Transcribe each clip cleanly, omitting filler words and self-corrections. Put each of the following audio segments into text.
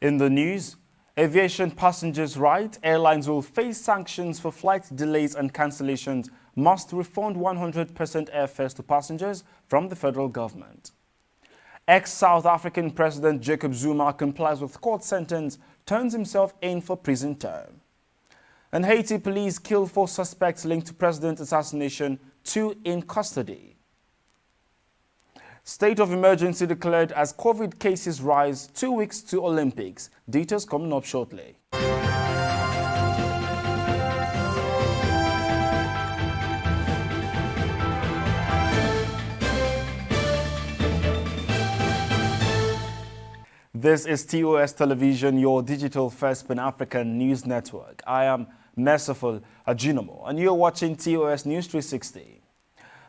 In the news, aviation passengers right, airlines will face sanctions for flight delays and cancellations, must refund 100% airfares to passengers from the federal government. Ex-South African President Jacob Zuma complies with court sentence, turns himself in for prison term. And Haiti police kill 4 suspects linked to president assassination, 2 in custody. State of emergency declared as COVID cases rise 2 weeks to Olympics. Details coming up shortly. This is TOS Television, your digital first Pan-African news network. I am Merciful Ajinomo, and you're watching TOS News 360.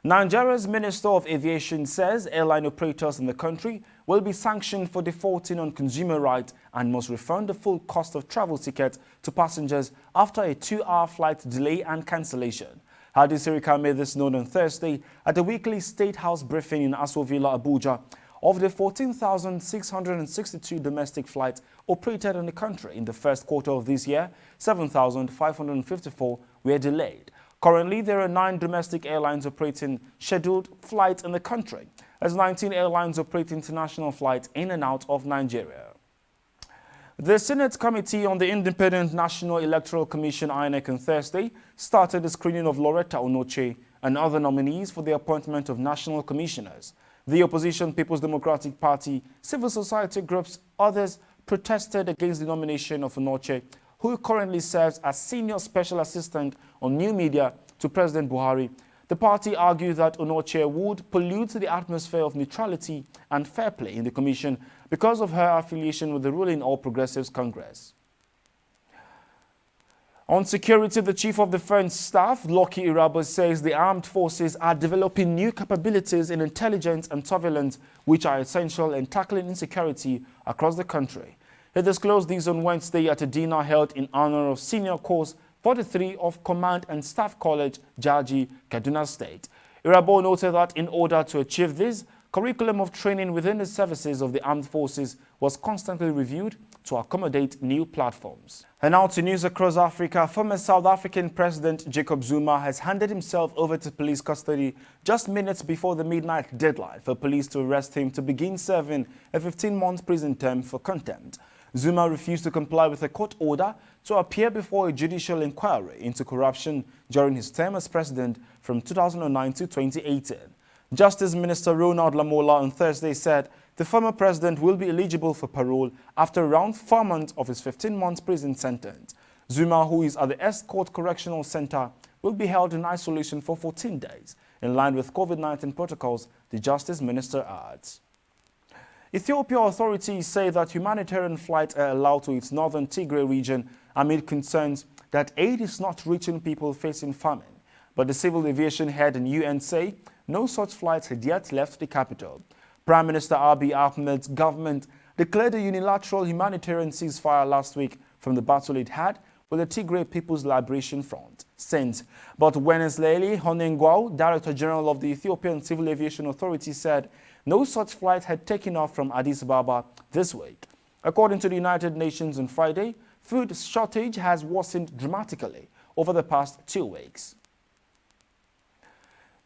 Nigeria's Minister of Aviation says airline operators in the country will be sanctioned for defaulting on consumer rights and must refund the full cost of travel tickets to passengers after a 2-hour flight delay and cancellation. Hadi Sirika made this known on Thursday at the weekly State House briefing in Aso Villa, Abuja. Of the 14,662 domestic flights operated in the country in the first quarter of this year, 7,554 were delayed. Currently, there are 9 domestic airlines operating scheduled flights in the country, as 19 airlines operate international flights in and out of Nigeria. The Senate Committee on the Independent National Electoral Commission (INEC) on Thursday started the screening of Loretta Onoche and other nominees for the appointment of national commissioners. The opposition People's Democratic Party, civil society groups, others protested against the nomination of Onoche, who currently serves as Senior Special Assistant on New Media to President Buhari. The party argued that Onoche would pollute the atmosphere of neutrality and fair play in the commission because of her affiliation with the ruling All Progressives Congress. On security, the Chief of Defense Staff, Lucky Irabo, says the armed forces are developing new capabilities in intelligence and surveillance, which are essential in tackling insecurity across the country. He disclosed these on Wednesday at a dinner held in honor of Senior Course 43 of Command and Staff College, Jaji, Kaduna State. Irabo noted that in order to achieve this, curriculum of training within the services of the armed forces was constantly reviewed to accommodate new platforms. And now to news across Africa. Former South African President Jacob Zuma has handed himself over to police custody just minutes before the midnight deadline for police to arrest him to begin serving a 15-month prison term for contempt. Zuma refused to comply with a court order to appear before a judicial inquiry into corruption during his term as president from 2009 to 2018. Justice Minister Ronald Lamola on Thursday said the former president will be eligible for parole after around 4 months of his 15-month prison sentence. Zuma, who is at the Escort Correctional Center, will be held in isolation for 14 days, in line with COVID-19 protocols, the Justice Minister adds. Ethiopia authorities say that humanitarian flights are allowed to its northern Tigray region amid concerns that aid is not reaching people facing famine. But the civil aviation head and UN say no such flights had yet left the capital. Prime Minister Abiy Ahmed's government declared a unilateral humanitarian ceasefire last week from the battle it had with the Tigray People's Liberation Front, SENT. But Wenceslao Honengwau, Director General of the Ethiopian Civil Aviation Authority, said no such flight had taken off from Addis Ababa this week. According to the United Nations on Friday, food shortage has worsened dramatically over the past 2 weeks.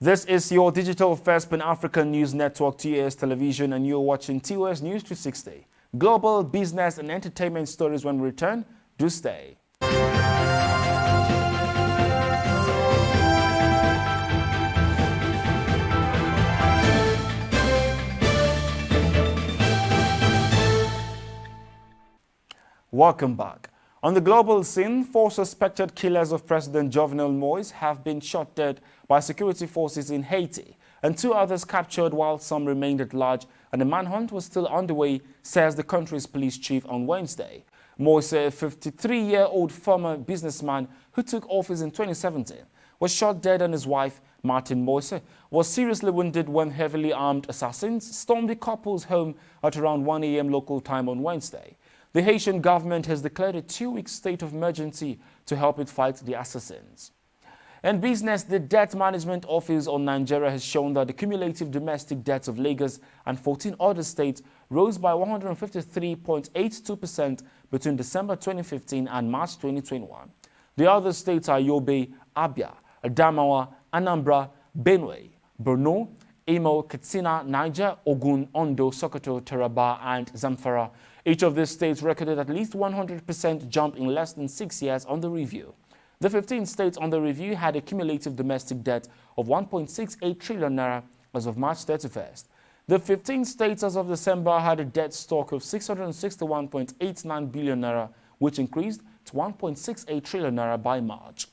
This is your digital first Pan-African news network, TOS Television, and you're watching TOS News 360. Global business and entertainment stories when we return. Do stay. Welcome back. On the global scene, 4 suspected killers of President Jovenel Moise have been shot dead by security forces in Haiti, and 2 others captured while some remained at large, and the manhunt was still underway, says the country's police chief on Wednesday. Moise, a 53-year-old former businessman who took office in 2017, was shot dead, and his wife, Martin Moise, was seriously wounded when heavily armed assassins stormed the couple's home at around 1 a.m. local time on Wednesday. The Haitian government has declared a 2-week state of emergency to help it fight the assassins. In business, the Debt Management Office on Nigeria has shown that the cumulative domestic debts of Lagos and 14 other states rose by 153.82% between December 2015 and March 2021. The other states are Yobe, Abia, Adamawa, Anambra, Benue, Borno, Imo, Katsina, Niger, Ogun, Ondo, Sokoto, Taraba, and Zamfara. Each of these states recorded at least 100% jump in less than 6 years on the review. The 15 states on the review had a cumulative domestic debt of 1.68 trillion naira as of March 31st. The 15 states as of December had a debt stock of 661.89 billion naira, which increased to 1.68 trillion naira by March.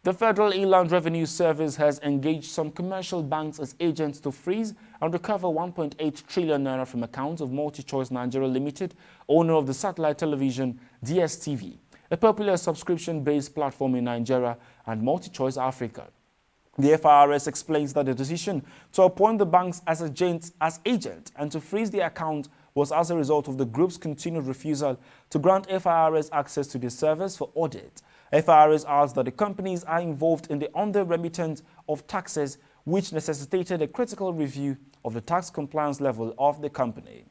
The Federal Inland Revenue Service has engaged some commercial banks as agents to freeze and recover 1.8 trillion naira from accounts of MultiChoice Nigeria Limited, owner of the satellite television DSTV, a popular subscription-based platform in Nigeria, and MultiChoice Africa. The FIRS explains that the decision to appoint the banks as agent and to freeze the account was as a result of the group's continued refusal to grant FIRS access to the service for audit. FIRS adds that the companies are involved in the under-remittance of taxes, which necessitated a critical review of the tax compliance level of the company.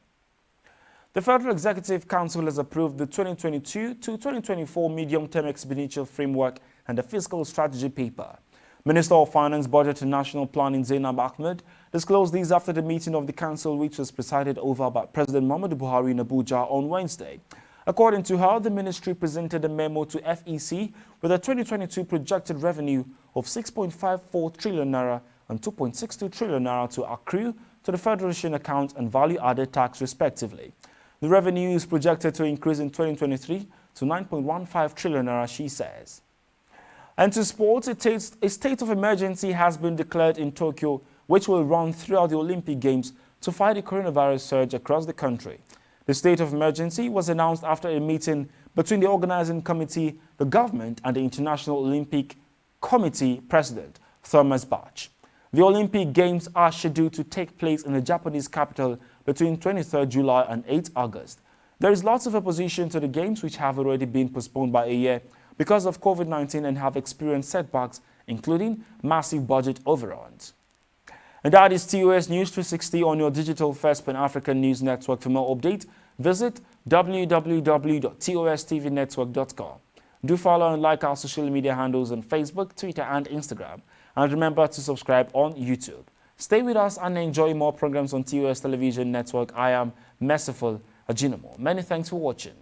The Federal Executive Council has approved the 2022 to 2024 Medium-Term Expenditure Framework and the Fiscal Strategy Paper. Minister of Finance, Budget and National Planning Zainab Ahmed disclosed these after the meeting of the Council, which was presided over by President Muhammadu Buhari in Abuja on Wednesday. According to her, the ministry presented a memo to FEC with a 2022 projected revenue of 6.54 trillion naira and 2.62 trillion naira to accrue to the Federation account and value-added tax respectively. The revenue is projected to increase in 2023 to 9.15 trillion naira, she says. And to sports, a state of emergency has been declared in Tokyo, which will run throughout the Olympic Games to fight the coronavirus surge across the country. The state of emergency was announced after a meeting between the organizing committee, the government, and the International Olympic Committee President, Thomas Bach. The Olympic Games are scheduled to take place in the Japanese capital between 23rd July and 8 August. There is lots of opposition to the Games, which have already been postponed by a year because of COVID-19 and have experienced setbacks, including massive budget overruns. And that is TOS News 360 on your digital first Pan-African news network. For more updates, visit www.tostvnetwork.com. Do follow and like our social media handles on Facebook, Twitter, and Instagram. And remember to subscribe on YouTube. Stay with us and enjoy more programs on TOS Television Network. I am Merciful Ajinamo. Many thanks for watching.